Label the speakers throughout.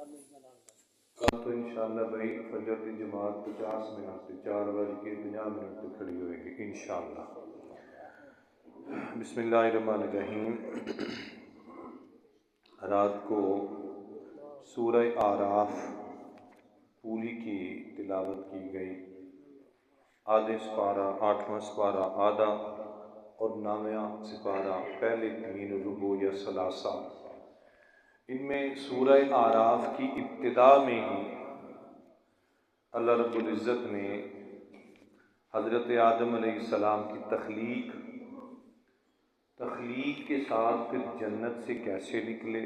Speaker 1: कल तो इंशाअल्लाह भाई फजर की जमात 50 मिनट से 4:50 तक खड़ी होगी इंशाअल्लाह। बिस्मिल्लाहिर्रहमानिर्रहीम। रात को सूरह आराफ पूरी की तिलावत की गई। आधे सिपारा, 8वां सिपारा आधा और 9वां सिपारा पहले 3 रुबू या सलासा। इनमें सूरह आराफ की इब्तिदा में ही अल्लाह रब्बुल इज़्ज़त ने हज़रत आदम अलैहिस्सलाम की तख्लीक के साथ फिर जन्नत से कैसे निकले,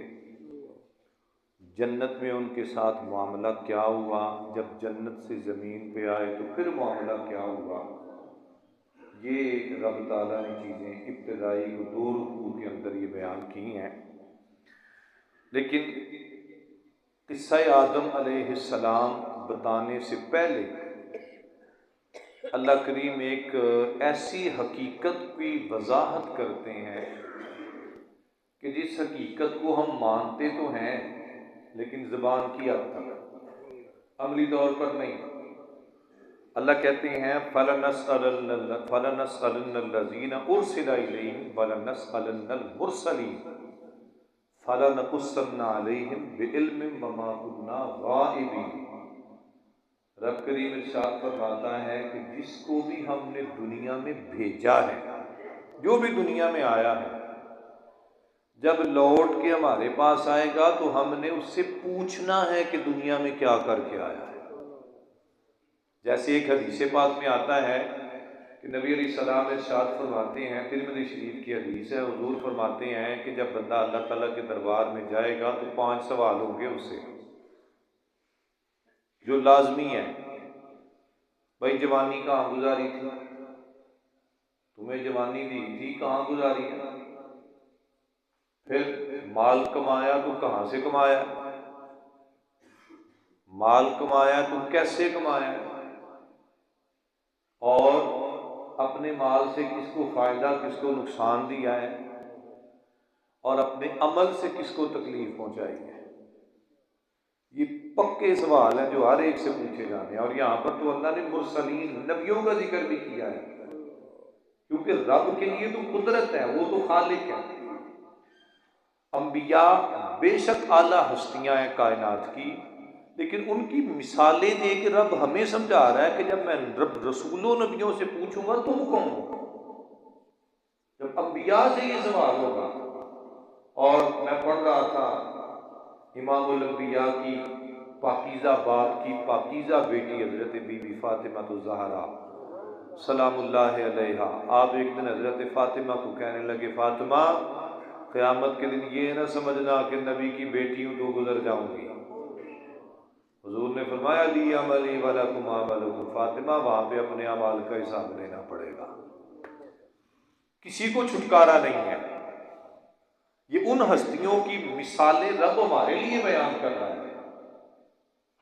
Speaker 1: जन्नत में उनके साथ मामला क्या हुआ, जब जन्नत से ज़मीन पे आए तो फिर मामला क्या हुआ, ये रब ताला ने चीज़ें इब्तिदाई 2 रुकू के अंदर ये बयान की हैं। लेकिन किस्सा आदम अलैहिस्सलाम बताने से पहले अल्लाह करीम एक ऐसी हकीकत की वजाहत करते हैं कि जिस हकीकत को हम मानते तो हैं लेकिन ज़बान की हद तक, अमली तौर पर नहीं। अल्लाह कहते हैं फलनस्अलन्नल्लज़ीना उरसिला इलैहिम वलनस्अलन्नल मुरसलीन फलनकुस्सन्ना अलैहिम बिइल्मिन वमा कुन्ना गाइबीन। रब करीम इरशाद फरमाता है कि जिसको भी हमने दुनिया में भेजा है, जो भी दुनिया में आया है, जब लौट के हमारे पास आएगा तो हमने उससे पूछना है कि दुनिया में क्या करके आया है। जैसे एक हदीस पाक में आता है कि नबी अलैहिस्सलाम इरशाद फरमाते हैं, तिरमिज़ी शरीफ की हदीस है, हुजूर फरमाते हैं कि जब बंदा अल्लाह ताला के दरबार में जाएगा तो 5 सवाल होंगे उससे, जो लाजमी है। भाई जवानी कहाँ गुजारी थी, तुम्हें जवानी दी थी, कहाँ गुजारी है। फिर माल कमाया तो कहाँ से कमाया, माल कमाया तो कैसे कमाया, और अपने माल से किसको फायदा किसको नुकसान दिया है, और अपने अमल से किसको तकलीफ पहुंचाई है। ये पक्के सवाल हैं जो हर एक से पूछे जाने हैं। और यहाँ पर तो अल्लाह ने मुरसलीन नबियों का जिक्र भी किया है, क्योंकि रब के लिए तो कुदरत है, वो तो खालिक है। अंबिया बेशक आला हस्तियां हैं कायनात की, लेकिन उनकी मिसालें दे के रब हमें समझा रहा है कि जब मैं रब रसूलों नबियों से पूछूंगा तुम कौन हो। जब अंबिया से ये सवाल होगा, और मैं पढ़ रहा था इमामुल अंबिया की पाकीज़ा बाप की पाकीज़ा बेटी हज़रत बीबी फातिमा तो ज़हरा सलामुल्लाह अलैहा, आप एक दिन हज़रत फातिमा को कहने लगे, फातिमा क़यामत के दिन ये ना समझना कि नबी की बेटी हूँ तो गुजर जाऊंगी। हुजूर ने फरमाया ली अमली वलकुम अमलुकुम, फातिमा वहां पे अपने अमाल का हिसाब लेना पड़ेगा, किसी को छुटकारा नहीं है। ये उन हस्तियों की मिसालें रब हमारे लिए बयान कर रहा है।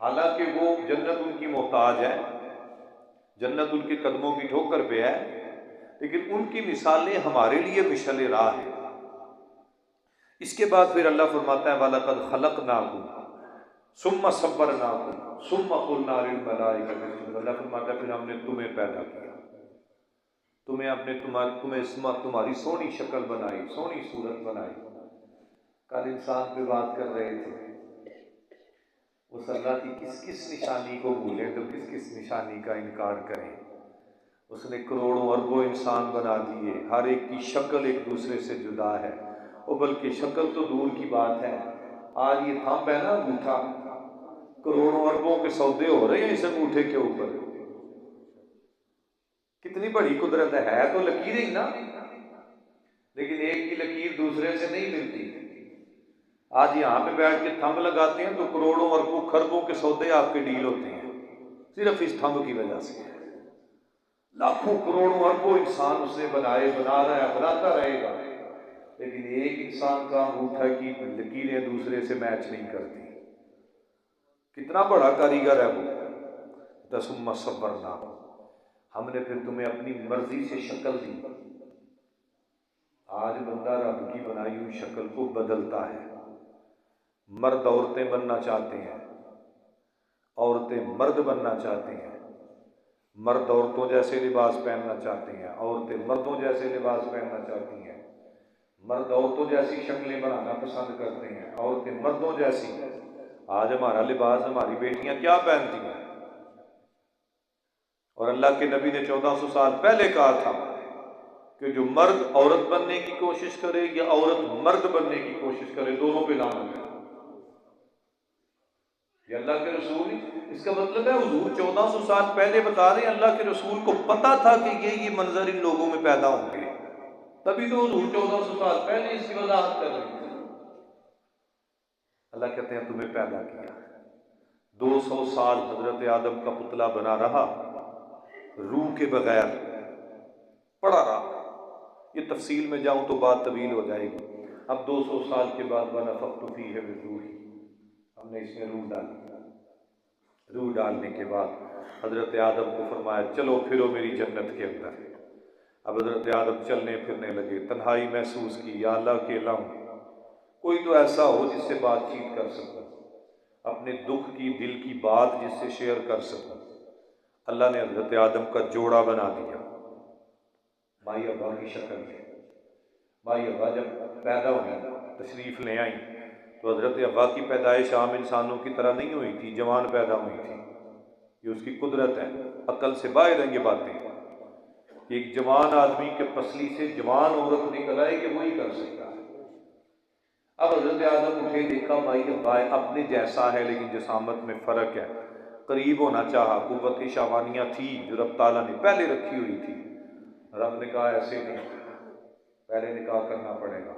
Speaker 1: हालांकि वो जन्नत उनकी मोहताज है, जन्नत उनके कदमों की ठोकर पे है, लेकिन उनकी मिसालें हमारे लिए मिशल राह है। इसके बाद फिर अल्लाह फरमाता है वलक़द ख़लक़नाकुम सुम्मा सव्वरनाकुम सुम्मा क़ुलना लिल मलाइकति इसजुदू। अल्लाह फरमाता है फिर हमने तुम्हें पैदा किया, तुम्हारी सोहनी शक्ल बनाई, सोहनी सूरत बनाई। कल इंसान पे बात कर रहे थे, उस अल्लाह की किस किस निशानी को भूलें तो किस किस निशानी का इनकार करें। उसने करोड़ों अरबों इंसान बना दिए, हर एक की शक्ल एक दूसरे से जुदा है। और बल्कि शक्ल तो दूर की बात है, आज ये थंब है ना अंगूठा, करोड़ों अरबों के सौदे हो रहे हैं इस अंगूठे के ऊपर। कितनी बड़ी कुदरत है तो लकीरें ही ना, लेकिन एक की लकीर दूसरे से नहीं मिलती। आज यहाँ पे बैठ के थंब लगाते हैं तो करोड़ों अरबों खरबों के सौदे आपके डील होते हैं सिर्फ इस थंब की वजह से। लाखों करोड़ों अरबों इंसान उसने बनाए, बना रहा है, बनाता रहेगा, लेकिन एक इंसान का अंगूठा की लकीरें दूसरे से मैच नहीं करती। कितना बड़ा कारीगर है वो। तसुम्मा सब्बरना, हमने फिर तुम्हें अपनी मर्जी से शक्ल दी। आज बंदा रब की बनाई हुई शक्ल को बदलता है, मर्द औरतें बनना चाहते हैं, औरतें मर्द बनना चाहते हैं, मर्द औरतों जैसे लिबास पहनना चाहते हैं, औरतें मर्दों जैसे लिबास पहनना चाहती हैं, मर्द औरतों जैसी शक्लें बनाना पसंद करते हैं, औरतें मर्दों जैसी। आज हमारा लिबास हमारी बेटियां क्या पहनती हैं? और अल्लाह के नबी ने 1400 साल पहले कहा था कि जो मर्द औरत बनने की कोशिश करे या औरत मर्द बनने की कोशिश करे, दोनों पे लानत है। ये अल्लाह के रसूल ही, इसका मतलब है हुजूर 1400 साल पहले बता रहे हैं, अल्लाह के रसूल को पता था कि ये मंजर इन लोगों में पैदा होंगे, तभी तो हुजूर 1400 साल पहले इसकी वजाहत कर रहे थे। अल्लाह कहते हैं तुम्हें पैदा किया, 200 साल हजरत आदम का पुतला बना रहा, रूह के बगैर पड़ा रहा। ये तफसील में जाऊं तो बात तवील हो जाएगी। अब 200 साल के बाद वाला फख्तु फीह मिन रूही, हमने इसमें रूह डाली। रूह डालने के बाद हजरत आदम को फरमाया चलो फिरो मेरी जन्नत के अंदर। अब हजरत आदम चलने फिरने लगे, तन्हाई महसूस की, या अल्लाह अकेला हूं, कोई तो ऐसा हो जिससे बातचीत कर सकूं, अपने दुख की दिल की बात जिससे शेयर कर सकूं। अल्लाह ने हजरत आदम का जोड़ा बना दिया, माई अब्बा की शक्ल में। माई अब्बा जब पैदा हुई, तशरीफ़ ले आई, तो हजरत अब्बा की पैदाइश आम इंसानों की तरह नहीं हुई थी, जवान पैदा हुई थी। ये उसकी कुदरत है, अकल से बाहर हैं ये बातें। एक जवान आदमी के पसली से जवान औरत निकल आए कि वही कर सकता है। अब हजरत आदम उठे, देखा माई अब्बा अपने जैसा है लेकिन जिसामत में फ़र्क है, करीब होना चाहा, कुव्वत शावानियाँ थी जो रब ताला ने पहले रखी हुई थी। रब ने कहा ऐसे नहीं, पहले निकाह करना पड़ेगा।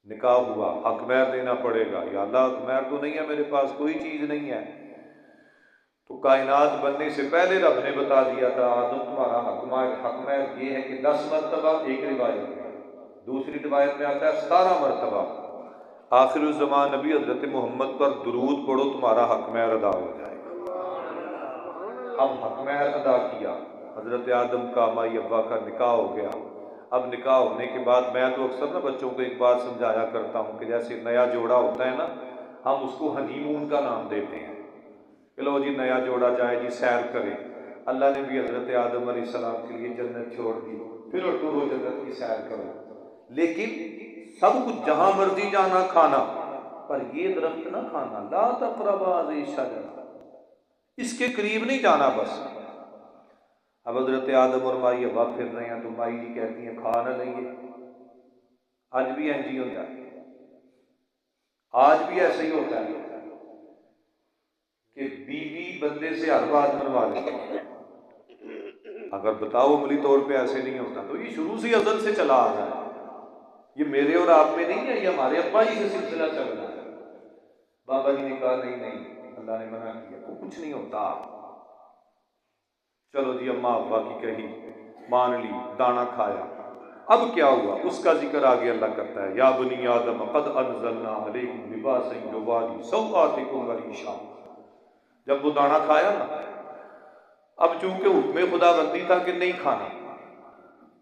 Speaker 1: निकाह हुआ, हक महर देना पड़ेगा। या अल्लाह हक महर तो नहीं है मेरे पास, कोई चीज़ नहीं है। तो कायनात बनने से पहले रब ने बता दिया था आदम तुम्हारा हक महर ये है कि 10 मरतबा, एक रिवायत में, दूसरी रिवायत में आता है 17 मरतबा आखिर ज़मान नबी हजरत मोहम्मद पर दुरूद पढ़ो, तुम्हारा हक महर अदा हो जाएगा। अब हक महर अदा किया, हजरत आदम का माई अब्बा का निकाह हो गया। अब निकाह होने के बाद मैं तो अक्सर ना बच्चों को एक बात समझाया करता हूँ कि जैसे नया जोड़ा होता है ना, हम उसको हनीमून का नाम देते हैं, लो जी नया जोड़ा जाए जी सैर करे। अल्लाह ने भी हजरत आदम अलैहिस्सलाम के लिए जन्नत छोड़ दी, फिर टूरो जन्नत की सैर करो। लेकिन सब कुछ जहां मर्जी जाना खाना, पर ये दरख्त ना खाना, ला तक़रबा हाज़िही शजरा, इसके करीब नहीं जाना बस। अब हजरत आदम और माई अब्बा फिर रहे हैं, तो माई जी कहती हैं खा ना लेंगे। आज भी इंज ही होता है, आज भी ऐसे ही होता है कि बीवी बंदे से हर बात मनवा लेती है। अगर बताओ अमली तौर पे ऐसे नहीं होता, तो ये शुरू से अज़ल से चला आ रहा है। ये मेरे और आप में नहीं है, ये हमारे अब्बा जी से सिलसिला चल रहा है। बाबा जी ने कहा नहीं नहीं, अल्लाह ने मना किया, तो कुछ नहीं होता। चलो जी अम्मा अब्बा की कही मान ली, दाना खाया। अब क्या हुआ उसका जिक्र आगे अल्लाह करता है, या बनी आदम कद अनज़लना अलैकुम लिबासन युवारी सौआतिकुम व रिशा। जब वो दाना खाया ना, अब चूंकि हुक्म खुदाबंदी था कि नहीं खाना,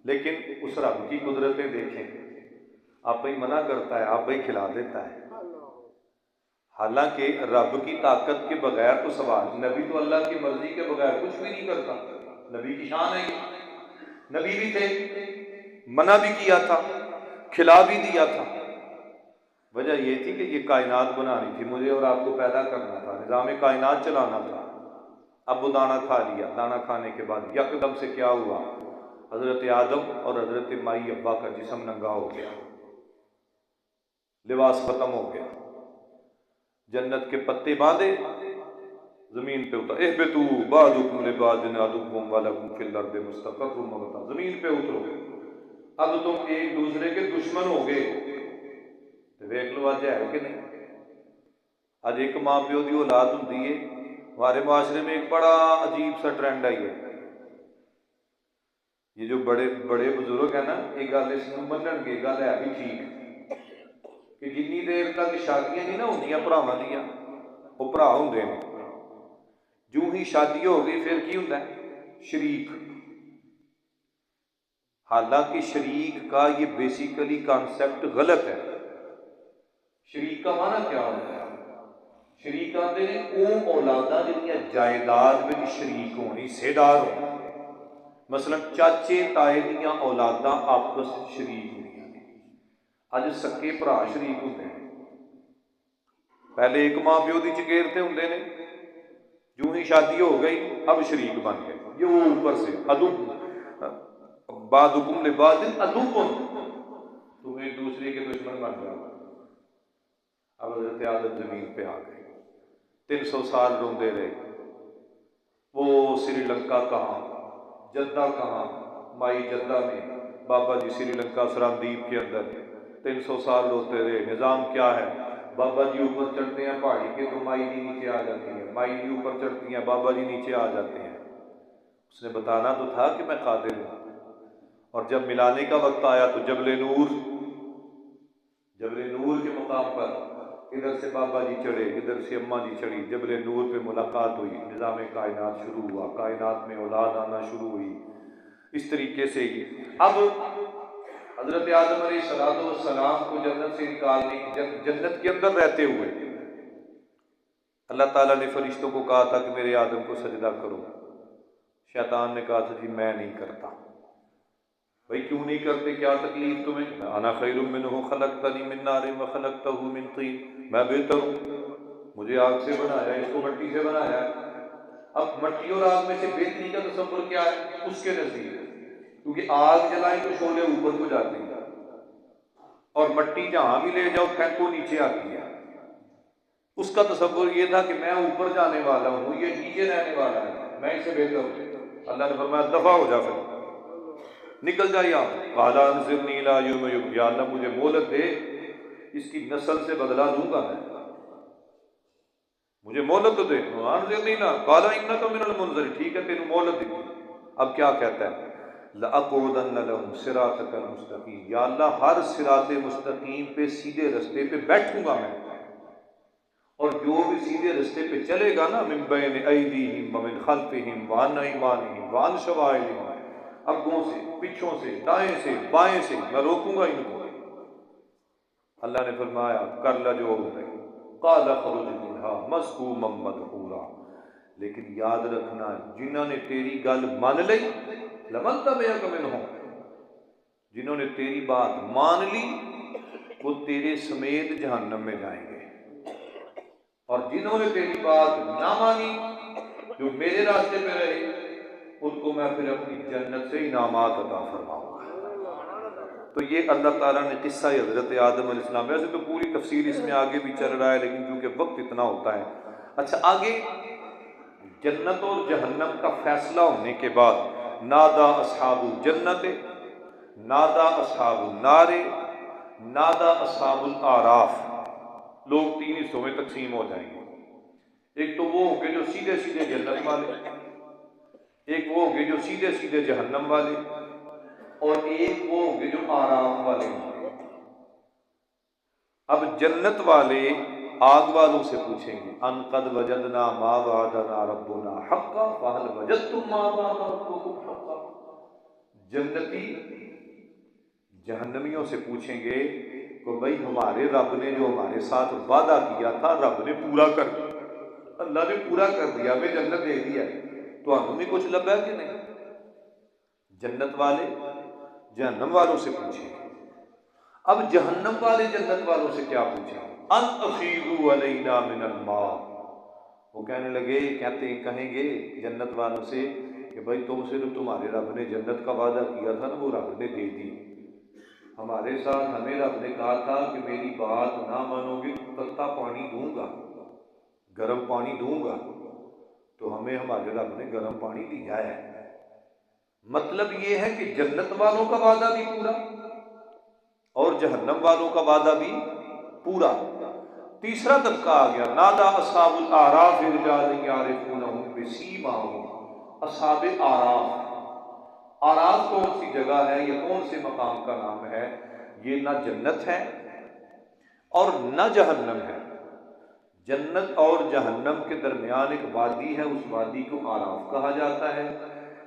Speaker 1: लेकिन उस रब की कुदरतें देखें, आप ही मना करता है, आप ही खिला देता है। हालांकि रब की ताकत के बगैर तो सवाल, नबी तो अल्लाह की मर्जी के बगैर कुछ भी नहीं करता, नबी की शान है। नबी भी थे, मना भी किया था, खिला भी दिया था। वजह यह थी कि ये कायनात बनानी थी, मुझे और आपको पैदा करना था, निज़ाम कायनात चलाना था। अब वो दाना खा लिया, दाना खाने के बाद यकदम से क्या हुआ, हजरत आदम और हजरत माई अब्बा का जिस्म नंगा हो गया, लिबास खत्म हो गया, जन्नत के पत्ते बांधे, जमीन पे उतर, इहबितू बादुकुम लिबादिन अदुव्वुम वलकुम फिल अर्दि मुस्तक़र्रुम व मता, जमीन पे उतरो, अब तुम एक दूसरे के दुश्मन हो गए। तो देख लो आज है कि नहीं। आज एक माँ प्यो की औलाद होंगी है, हमारे माशरे में एक बड़ा अजीब सा ट्रेंड आई है। ये जो बड़े बड़े बुजुर्ग है ना, एक गल इसनूं मनणगे, गल है भी ठीक कि जिन्नी देर तक शादियां नहीं ना होंदियां भरावां दियां, वो भरा हुंदे ने, जूं ही शादी हो गई फिर की हुंदा है, शरीक। हालांकि शरीक का ये बेसिकली कॉन्सेप्ट गलत है। शरीक का माना क्या होता है? शरीक आते ने वो औलादा जिहड़ियां जायदाद में शरीक होनी, हिस्सेदार होना। मसलन चाचे ताए दियां औलादा आपस शरीक होंदियां ने। अज सक्के भरा शरीक होंदे ने। पहले एक मां प्यो की चगेरते होंदे ने, जो ही शादी हो गई अब शरीक बन गए। ये वो ऊपर से अदुब बादुकुम लिबादिन अदुबुन, तुम एक दूसरे के दुश्मन बन जाओ। अब हजरत आदम जमीन पे आ गए, 300 साल रोंदे रहे। वो श्रीलंका कहाँ, जद्दा कहाँ, माई जद्दा में बाबा जी श्रीलंका सरांदीप के अंदर 300 साल रोते रहे। निज़ाम क्या है? बाबा जी ऊपर चढ़ते हैं पहाड़ी के तो माई जी नीचे आ जाती हैं, माई जी ऊपर चढ़ती हैं बाबा जी नीचे आ जाते हैं। उसने बताना तो था कि मैं कादिर हूँ। और जब मिलाने का वक्त आया तो जबले नूर के मुकाम पर इधर से बाबा जी चढ़े, इधर से अम्मा जी चढ़ी। जबले नूर पे मुलाकात हुई, निज़ाम कायनात शुरू हुआ, कायनात में औलाद आना शुरू हुई। इस तरीके से ही अब हजरत आदम अलैहिस्सलाम को जन्नत से निकालने की, जन्नत के अंदर रहते हुए अल्लाह ताला ने फरिश्तों को कहा था कि मेरे आदम को सजदा करो। शैतान ने कहा था जी मैं नहीं करता। भाई क्यों नहीं करते, क्या तकलीफ तुम्हें? अना खैरुम मिन्हु खलक़तनी मिन नारिन व खलक़तहु मिन तीन, मैं बेहतर हूँ, मुझे आग से बनाया, इसको मिट्टी से बनाया। अब मिट्टी और आग में से बेहतरी का तसव्वुर क्या है उसके नजदीक? क्योंकि आग जलाए तो शोले ऊपर को जाती है और मिट्टी जहां भी ले जाओ फेंको नीचे आती है। उसका तसव्वुर ये था कि मैं ऊपर जाने वाला हूँ, ये नीचे रहने वाला है, मैं इसे बेहतर हूँ। अल्लाह ने फरमाया दफा हो जा, फिर निकल जाइए आप। काला अंज़िरनी इला यौम युबअस, या अल्लाह मुझे मोहलत दे, इसकी नस्ल से बदला दूंगा मैं, मुझे मोहलत तो दे। अंज़िरनी ना काला इन्नका मिनल मुनज़रिन, ठीक है तेनू मोहलत दी। अब क्या कहता है? लअक़उदन्न लहुम सिरातकल मुस्तक़ीम, या अल्लाह हर सिराते मुस्तकीम पे, सीधे रास्ते पे बैठूंगा मैं, और जो भी सीधे रास्ते पे चलेगा ना, मिन बैन अयदीहिम व मिन खल्फिहिम व अन अयमानिहिम व अन शमाइलिहिम, अग्गों से, पीछों से, दाएं से, बाएं से, मैं रोकूंगा इनको। अल्लाह ने फरमाया कर ला जो हो गई। क़ाल ख़रुज मिन्हा मज़कूमम मदहूरा, लेकिन याद रखना जिन्होंने तेरी गल मान ली, लमन तबिअक मिनहुम, जिन्होंने तेरी बात मान ली वो तेरे समेत जहन्नम में जाएंगे, और जिन्होंने तेरी बात ना मानी, जो मेरे रास्ते पे रहे, उनको मैं फिर अपनी जन्नत से इनामात अता फरमाऊंगा। तो ये अल्लाह ताला ने किस्सा हज़रत आदम अलैहिस्सलाम, वैसे तो पूरी तफसीर इसमें आगे भी चल रहा है लेकिन क्योंकि वक्त इतना होता है। अच्छा, आगे जन्नत और जहन्नम का फैसला होने के बाद नादा अस्हाबुल जन्नत, नादा अस्हाबुन नारे, नादा अस्हाबुल आराफ, लोग 3 हिस्सों में तकसीम हो जाएंगे। एक तो वो होंगे जो सीधे सीधे जन्नत वाले, एक वो होंगे जो सीधे सीधे जहन्नम वाले, और एक वो होंगे जो आराफ वाले होंगे। अब जन्नत वाले आग वालों से पूछेंगे अन कद वजदना मा वादना रब्बुना हक्का फहल वजदतुम मा वादा रब्बुकुम हक्का। जन्नती जहन्नमियों से पूछेंगे कि भाई हमारे रब ने जो हमारे साथ वादा किया था, रब ने पूरा कर दिया, अल्लाह ने पूरा कर दिया, हमें जन्नत दे दिया, तो हमें कुछ लगा कि नहीं? जन्नत वाले जहन्नम वालों से पूछेंगे। अब जहन्नम वाले जन्नत वालों से क्या पूछेंगे? अन अफीदू अलैना मिनल मा, वो कहने लगे, कहेंगे जन्नत वालों से कि भाई तुमसे तो तुम्हारे रब ने जन्नत का वादा किया था ना, वो रब ने दे दी। हमारे साथ हमें रब ने कहा था कि मेरी बात ना मानोगे तो तत्ता पानी दूंगा, गर्म पानी दूंगा, तो हमें हमारे रब ने गर्म पानी दिया है। मतलब ये है कि जन्नत वालों का वादा भी पूरा और जहन्नम वालों का वादा भी पूरा। तीसरा तबका आ गया, नादा अस्हाबुल आराफ रिजालन यारिफूनहुम बिसीमाहुम, अस्हाबे आराफ। आराफ कौन सी जगह है, ये कौन से मकाम का नाम है? ये ना जन्नत है और न जहन्नम है। जन्नत और जहन्नम के दरमियान एक वादी है, उस वादी को आराफ कहा जाता है।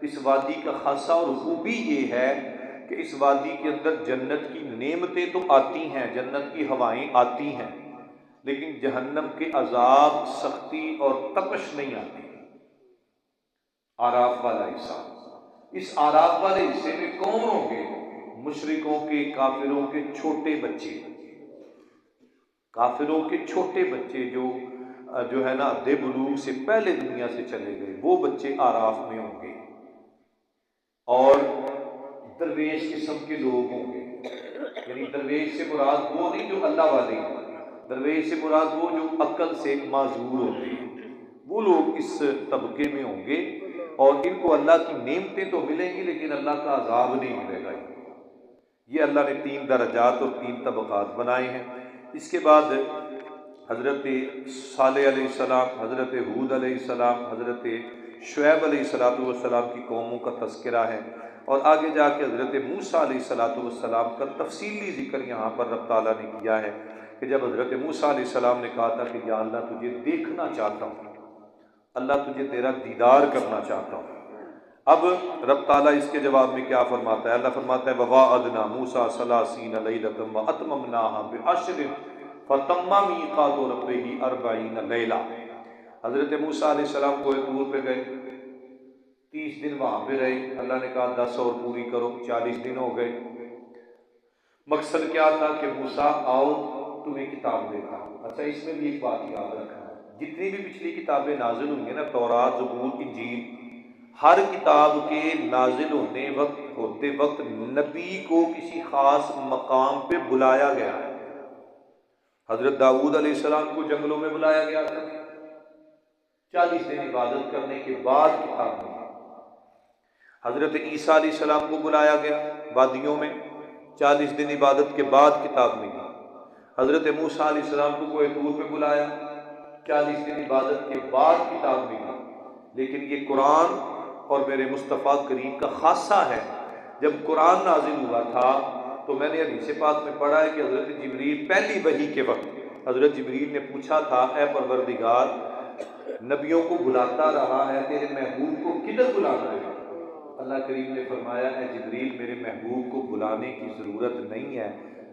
Speaker 1: इस वादी का खासा और खूबी ये है कि इस वादी के अंदर जन्नत की नेमतें तो आती हैं, जन्नत की हवाएं आती हैं, लेकिन जहन्नम के अजाब, सख्ती और तपश नहीं आती। आराफ वाला हिस्सा, इस आराफ वाले हिस्से में कौन होंगे? मुशरिकों के, काफिरों के छोटे बच्चे, काफिरों के छोटे बच्चे जो है ना अद्दे बुलूग से पहले दुनिया से चले गए, वो बच्चे आराफ में होंगे। और दरवेश किस्म के लोग होंगे, यानी दरवेश से मुराद वो नहीं जो अल्लाह वाले हैं, दरवेश से मुराद वो जो अक्ल से माजूर होते हैं, वो लोग इस तबके में होंगे। और इनको अल्लाह की नेमतें तो मिलेंगी लेकिन अल्लाह का अजाब नहीं मिलेगा। ये अल्लाह ने 3 दर्जात और 3 तबकात बनाए हैं। इसके बाद हज़रत सालेह अलैहिस्सलाम, हज़रत हूद अलैहिस्सलाम, हज़रत शुएब अलैहिस्सलाम की कौमों का तज़किरा है। और आगे जाके हज़रत मूसा अलैहिस्सलाम का तफसीली ज़िक्र यहाँ पर रब ताला ने किया है कि जब हज़रत मूसा अलैहिस्सलाम ने कहा था कि या अल्लाह तुझे देखना चाहता हूँ, अल्लाह तुझे तेरा दीदार करना चाहता हूँ। अब रब ताला इसके जवाब में क्या फरमाता है? अल्लाह फरमाता है ववाअदना मूसा सलासीन लैलतम व अतममनाहा बिअश्रिन फतम्मा मीक़ातु रब्बिही अर्बईन लैला। हज़रत मूसा अलैहिस्सलाम को तूर पे गए, 30 दिन वहाँ पे रहे। अल्लाह ने कहा 10 और पूरी करो, 40 दिन हो गए। मकसद क्या था कि मूसा आओ तुम्हें किताब देता हूँ। अच्छा, इसमें भी एक बात याद रखना, जितनी भी पिछली किताबें नाजिल हुई हैं ना, तौरात, ज़बूर, इंजील, हर किताब के नाजिल होते वक्त नबी को किसी खास मकाम पे बुलाया गया है। हजरत दाऊद अलैहिस्सलाम को जंगलों में बुलाया गया था, 40 दिन इबादत करने के बाद किताब मिली। हजरत ईसा अलैहिस्सलाम को बुलाया गया वादियों में, 40 दिन इबादत के बाद किताब मिली। हजरत मूसा अलैहिस्सलाम को कोई तूर पे बुलाया, 40 दिन इबादत के बाद किताब मिली। लेकिन ये कुरान और मेरे मुस्तफ़ा करीम का खासा है। जब कुरान नाजिल हुआ था तो मैंने हदीस पाक में पढ़ा है कि हज़रत जिब्रील पहली वही के वक्त हज़रत जिब्रील ने पूछा था, ए परवरदिगार, नबियों को बुलाता रहा है, तेरे महबूब को किधर बुलाना है? अल्लाह करीम ने फरमाया, है जिब्रील, मेरे महबूब को बुलाने की ज़रूरत नहीं है,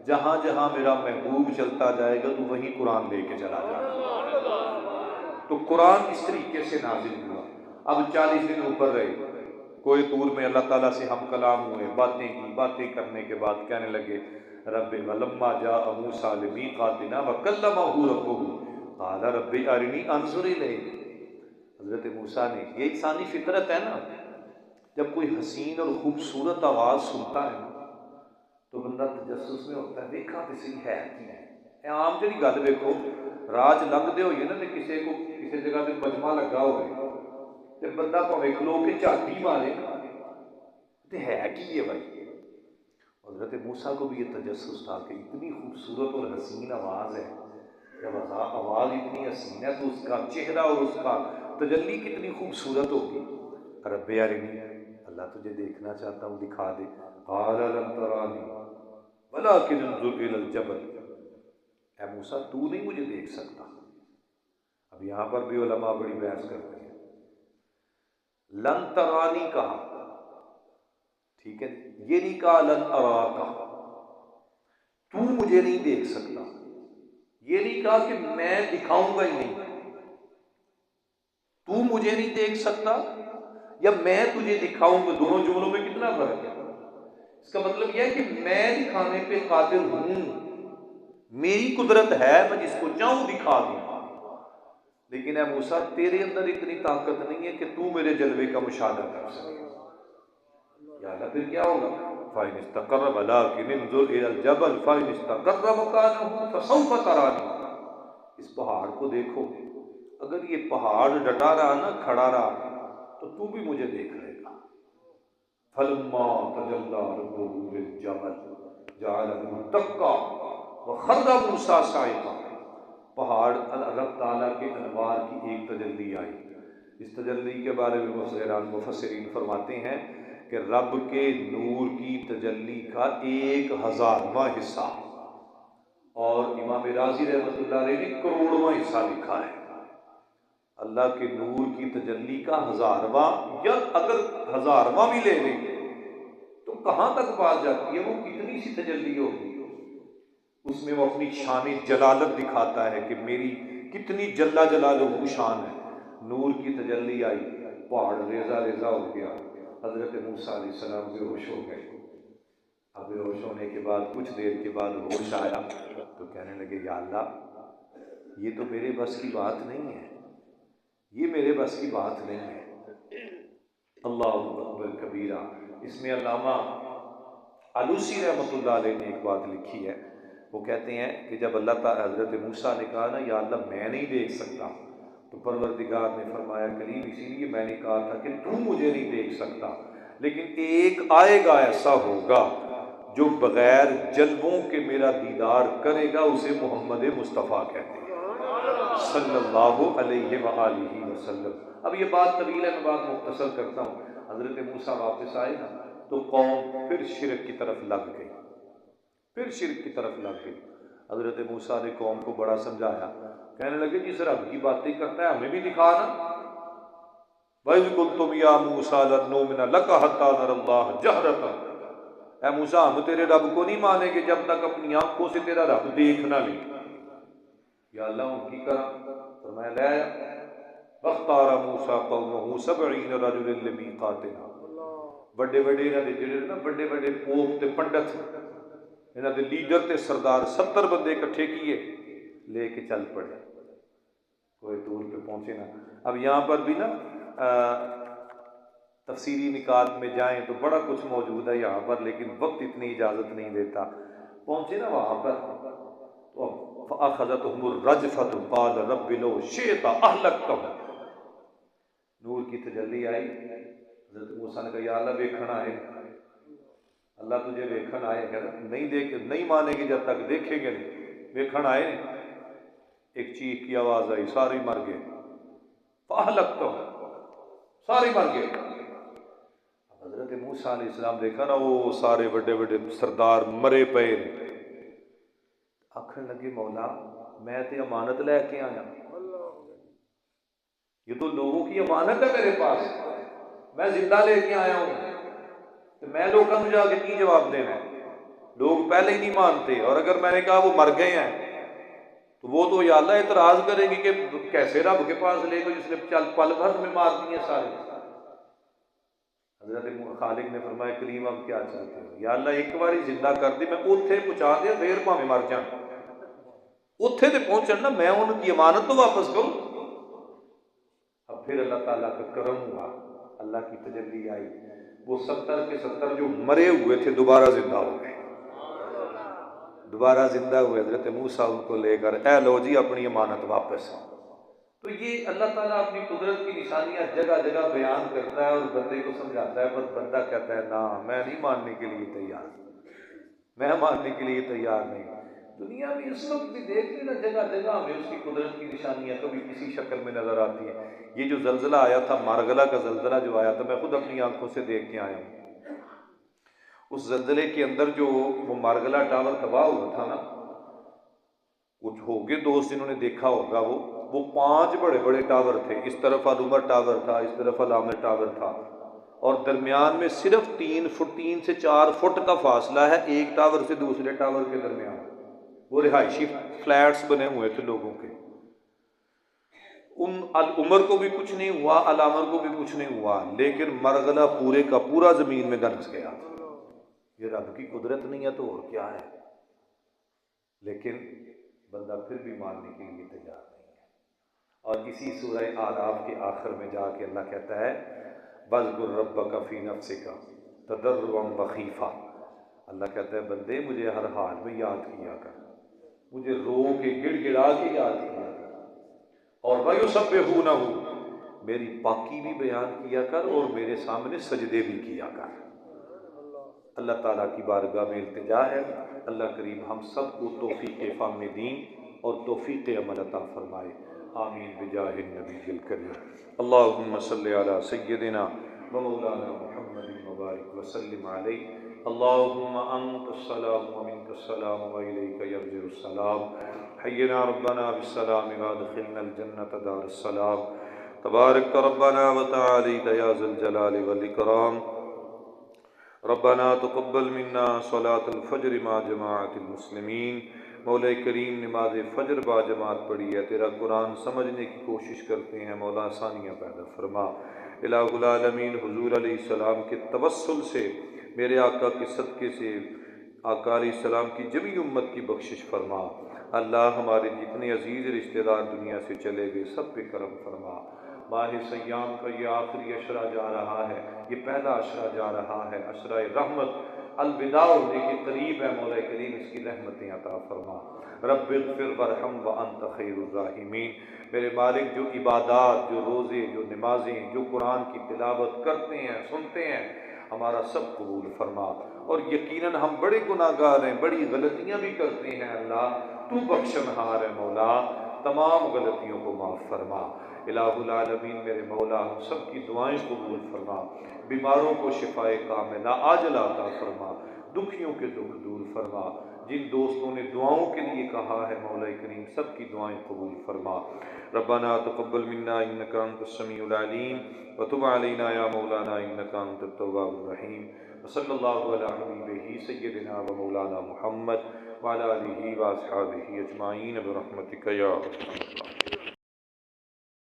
Speaker 1: जहाँ जहाँ मेरा महबूब चलता जाएगा तो वहीं कुरान लेके चला जाएगा। तो कुरान इस तरीके से नाजिल हुआ। अब 40 दिन ऊपर रहे, कोई तूर में अल्लाह ताला से हम कलाम हुए, बातें की। बातें करने के बाद कहने लगे, रब्बे वलम्मा जाअ मूसा लिमीक़ातिना व कल्लमहु रब्बुहु क़ाल रब्बी अरिनी अंज़ुर इलैक। हज़रत मूसा ने, ये इंसानी फितरत है ना, जब कोई हसीन और खूबसूरत आवाज़ सुनता है तो बंदा तजस्सुस में होता है, देखा तो सही है कि है। आम जी गल देखो, राज लंघते हुए ना तो किसी को किसी जगह पर मजमा लगा हो तो बंदा भावें खलो के झाती मारे तो है कि है भाई। हज़रत मूसा को भी ये तजस्सुस था कि इतनी खूबसूरत और हसीन आवाज़ है, जब आवाज़ इतनी हसीन है तो उसका चेहरा और उसका तजल्ली कितनी खूबसूरत होगी। रब्बे अरिनी, अल्लाह तुझे देखना चाहता हूँ, दिखा दे। क़ाल लन तरानी वलाकिन उन्ज़ुर इलल जबल, ऐ मूसा तू नहीं मुझे देख सकता। अब यहाँ पर भी उलमा बड़ी बहस करते हैं। लन तरानी कहा, ठीक है, ये नहीं कहा लन अरा कहा, तू मुझे नहीं देख सकता। ये नहीं कहा कि मैं दिखाऊंगा ही नहीं, तू मुझे नहीं देख सकता या मैं तुझे दिखाऊंगा, दोनों जुमलों में कितना फर्क है। इसका मतलब यह है कि मैं दिखाने पे कादिर हूं, मेरी कुदरत है, मैं जिसको चाहूं दिखा दूं। लेकिन ऐ मूसा, तेरे अंदर इतनी ताकत नहीं है कि तू मेरे जलवे का मुशाहदा कर सके। या फिर क्या होगा? फ़इन इस्तक़र्र वलाकिन इंज़ुर इलल जबल फ़इन इस्तक़र्र मकानहु फ़सौफ़ तरानी। इस पहाड़ को देखो, अगर ये पहाड़ डटा रहा ना, खड़ा रहा, तो तू भी मुझे देख लेगा। फलम्मा तजल्ला रब्बुहु लिल-जबल जअलहु दक्का व खर्रा मूसा साइक़ा। पहाड़ अल्लाह ताला के अनवार की एक तजल्ली आई। इस तजल्ली के बारे में मुफस्सिरीन फरमाते हैं कि रब के नूर की तजल्ली का 1000वां हिस्सा, और इमाम राज़ी रहमतुल्लाह अलैह ने करोड़वां हिस्सा लिखा है। अल्लाह के नूर की तजल्ली का 1000वां, या अगर 1000वां भी ले लें तो कहाँ तक बात जाती है, वो कितनी सी तजल्ली होगी। उसमें वो अपनी शान जलालत दिखाता है कि मेरी कितनी जल्ला जलालुहू शान है। नूर की तजल्ली आई, पहाड़ रेजा रेजा हो गया, हजरत मूसा अलैहिस्सलाम बेहोश हो गए। अब बेहोश होने के बाद कुछ देर के बाद होश आया तो कहने लगे, या अल्लाह ये तो मेरे बस की बात नहीं है, ये मेरे बस की बात नहीं है। अल्लाहु अकबर कबीरा। इसमें अल्लामा आलूसी रहमतुल्लाह अलैह ने एक बात लिखी है। वो कहते हैं कि जब अल्लाह ताला हज़रत मूसा ने कहा ना, या अल्लाह मैं नहीं देख सकता, तो परवरदिगार ने फरमाया, करीम इसीलिए मैंने कहा था कि तू मुझे नहीं देख सकता, लेकिन एक आएगा ऐसा होगा जो बग़ैर जल्वों के मेरा दीदार करेगा, उसे मोहम्मद मुस्तफ़ा कहते हैं सल्लल्लाहु अलैहि वआलिहि वसल्लम। अब ये बात तवील है, मैं बात मुख्तसर करता हूँ। हज़रत मूसा वापस आए ना तो कौम फिर शिरक की तरफ लग गई, फिर शिरक की तरफ लग गई। हज़रत मूसा ने कौम को बड़ा समझाया, कहने लगे जिस रब की बातें करता है हमें भी दिखा ना। वज़ कुल्तुम या मूसा लन नुमिना लका हत्ता नरल्लाह जहरतन। ऐ मूसा हम तेरे रब को नहीं मानेंगे जब तक अपनी आंखों से तेरा रब देख ना ले। या अल्लाह उनकी करा, फरमाया ले आया। वख्तारा मूसा कौमहू सबईन रजुलन लिमीकातिना। बड़े बड़े इन्हां दे जिहड़े ना बड़े बड़े पोप ते पंडित, इन्हां दे लीडर ते सरदार 70 बंदे इकट्ठे किए, लेके चल पड़े, कोई दूर पे पहुंचे ना। अब यहाँ पर भी ना तफसीरी निकात में जाएं तो बड़ा कुछ मौजूद है यहाँ पर, लेकिन वक्त इतनी इजाज़त नहीं देता। पहुंचे ना वहाँ पर तो फ़अख़ज़तहुमुर रजफ़तु क़ाल रब्बि लौ शि'ता अहलक्तहुम। नूर की तजल्ली आई, हज़रत मूसा ने कहा, या अल्लाह वेखण आए, अल्लाह तुझे वेखण आए, कहना नहीं देख नहीं मानेंगे जब तक देखेंगे नहीं, वेखण आए। एक चीख की आवाज़ आई, सारे मर गए, फ़अहलक्तहुम, सारे मर गए। हज़रत मूसा अलैहिस्सलाम देखा ना वो सारे बड़े बड़े सरदार मरे पे, आखन लगे मौला मैं तो अमानत लैके आया, ये तो लोगों की अमानत है मेरे पास, मैं जिंदा लेके आया हूँ, तो मैं लोगों को जाके की जवाब देना है। लोग पहले ही नहीं मानते, और अगर मैंने कहा वो मर गए हैं तो वो तो या अल्लाह इतराज करेगी कि कैसे रब के पास ले गए जिसने चल पल भर में मार दिए सारे। हज़रत खालिक ने फरमाया, करीम अब क्या चाहते हो? या अल्लाह एक बार जिंदा कर दी, मैं उत्थे पहुँचा दिया, फिर भावें मर जा, उत्थे तो पहुँचन ना, मैं उनकी अमानत तो वापस करूँ। अब फिर अल्लाह ताला का करम हुआ, अल्लाह की तजल्ली आई, वो 70 के 70 जो मरे हुए थे दोबारा जिंदा हो गए, दोबारा जिंदा हुए। हज़रत मूसा उनको लेकर, ए लो जी अपनी अमानत वापस। तो ये अल्लाह ताला अपनी कुदरत की निशानियां जगह जगह बयान करता है और बंदे को समझाता है, पर बंदा कहता है ना मैं नहीं मानने के लिए तैयार, मैं मानने के लिए तैयार नहीं। दुनिया में इस वक्त भी देख लेना जगह जगह हमें उसकी कुदरत की निशानियां कभी किसी शक्ल में नजर आती हैं। ये जो जलजला आया था, मारगला का जलजला जो आया था, मैं खुद अपनी आंखों से देख के आया हूँ। उस जलजले के अंदर जो वो मारगला टावर तबाह हुआ था ना, कुछ हो गए दोस्त जिन्होंने देखा होगा, वो 5 बड़े बड़े टावर थे। इस तरफ अल उमर टावर था, इस तरफ अल आमिर टावर था, और दरमियान में सिर्फ 3 से 4 फुट का फासला है एक टावर से दूसरे टावर के दरमियान। वो रिहायशी फ्लैट्स बने हुए थे लोगों के। उन अल उमर को भी कुछ नहीं हुआ, अल आमिर को भी कुछ नहीं हुआ, लेकिन मरगला पूरे का पूरा जमीन में धंस गया। ये रब की कुदरत नहीं है तो और क्या है? लेकिन बंदा फिर भी मानने के लिए तैयार नहीं है। और इसी सूरह आराफ के आखिर में जाके अल्लाह कहता है, वज़्कुर रब्बका फ़ी नफ़्सिका तदर्रुअन व ख़ीफ़ा। अल्लाह कहता है बंदे मुझे हर हाल में याद किया कर, मुझे रो के गिड़गिड़ा के याद किया कर, और वयुसब्बिहूनहू, मेरी पाकी भी बयान किया कर और मेरे सामने सजदे भी किया कर। अल्लाह ताला की बारगाह में इल्तिजा है, अल्लाह करीम हम सब को तौफीक़ फ़हम दीन और तौफीक़ अमल अता फरमाए। आमीन बिजाहि नबील करीम। अल्लाहुम्मा सल्लि अला सय्यदिना व मौलाना मुहम्मदिन व बारिक व सल्लिम अलैहि। अल्लाहुम्मा अंतस्सलाम व मिनकस्सलाम व इलैका यरजिउस्सलाम। हय्यिना रब्बना बिस्सलाम व अदखिलनल जन्नत दारुस्सलाम। तबारक रब्बना व तआलैता या ज़ल जलालि वल इकराम। रब्बना तक़ब्बल मिन्ना सलातल फ़ज्र मा जमाअतिल मुस्लिमीन मौला करीम नमाज फ़जर बाजमात पढ़ी है, तेरा कुरान समझने की कोशिश करते हैं, मौला आसानियाँ पैदा फरमा। इलाहुल आलमीन हुजूर अलैहिस्सलाम के तवस्सुल से, मेरे आका के सदक़े से आका अलैहिस्सलाम की जमी उम्मत की बख्शिश फरमा। अल्लाह हमारे जितने अजीज़ रिश्तेदार दुनिया से चले गए सब पे करम फरमा। माह सयाम का ये आखिरी अशरा जा रहा है, ये पहला अशरा जा रहा है, अशरा रहमत अलविदा होने के करीब है। मौला करीम इसकी रहमतें अता फरमा। रब्बिग़फिर वरहम व अंत खैरुर राहिमीन। मेरे मालिक, जो इबादात, जो रोज़े, जो नमाजें, जो कुरान की तिलावत करते हैं, सुनते हैं, हमारा सब कबूल फरमा। और यकीनन हम बड़े गुनाहगार हैं, बड़ी गलतियाँ भी करते हैं। अल्लाह तू बख्शनहार है मौला, तमाम गलतियों को माफ़ फरमा। इलाहुल आलमीन मेरे मौला, हम सब की दुआएं कबूल फरमा। बीमारों को शिफाए कामिला आजला अता फरमा, दुखियों के दुख दूर फरमा। जिन दोस्तों ने दुआओं के लिए कहा है, मौला करीम सब की दुआएं कबूल फरमा। रब्बना तक़ब्बल मिन्ना इन्नका अंतस समीउल अलीम व तुब अलैना या मौलाना इन्नका अंतत तव्वाबुर रहीम। सल्लल्लाहु अला हबीबिही सय्यिदिना व मौलाना मुहम्मद व अला आलिहि व अस्हाबिही अजमाइन बिरहमतिका या अरहमर राहिमीन।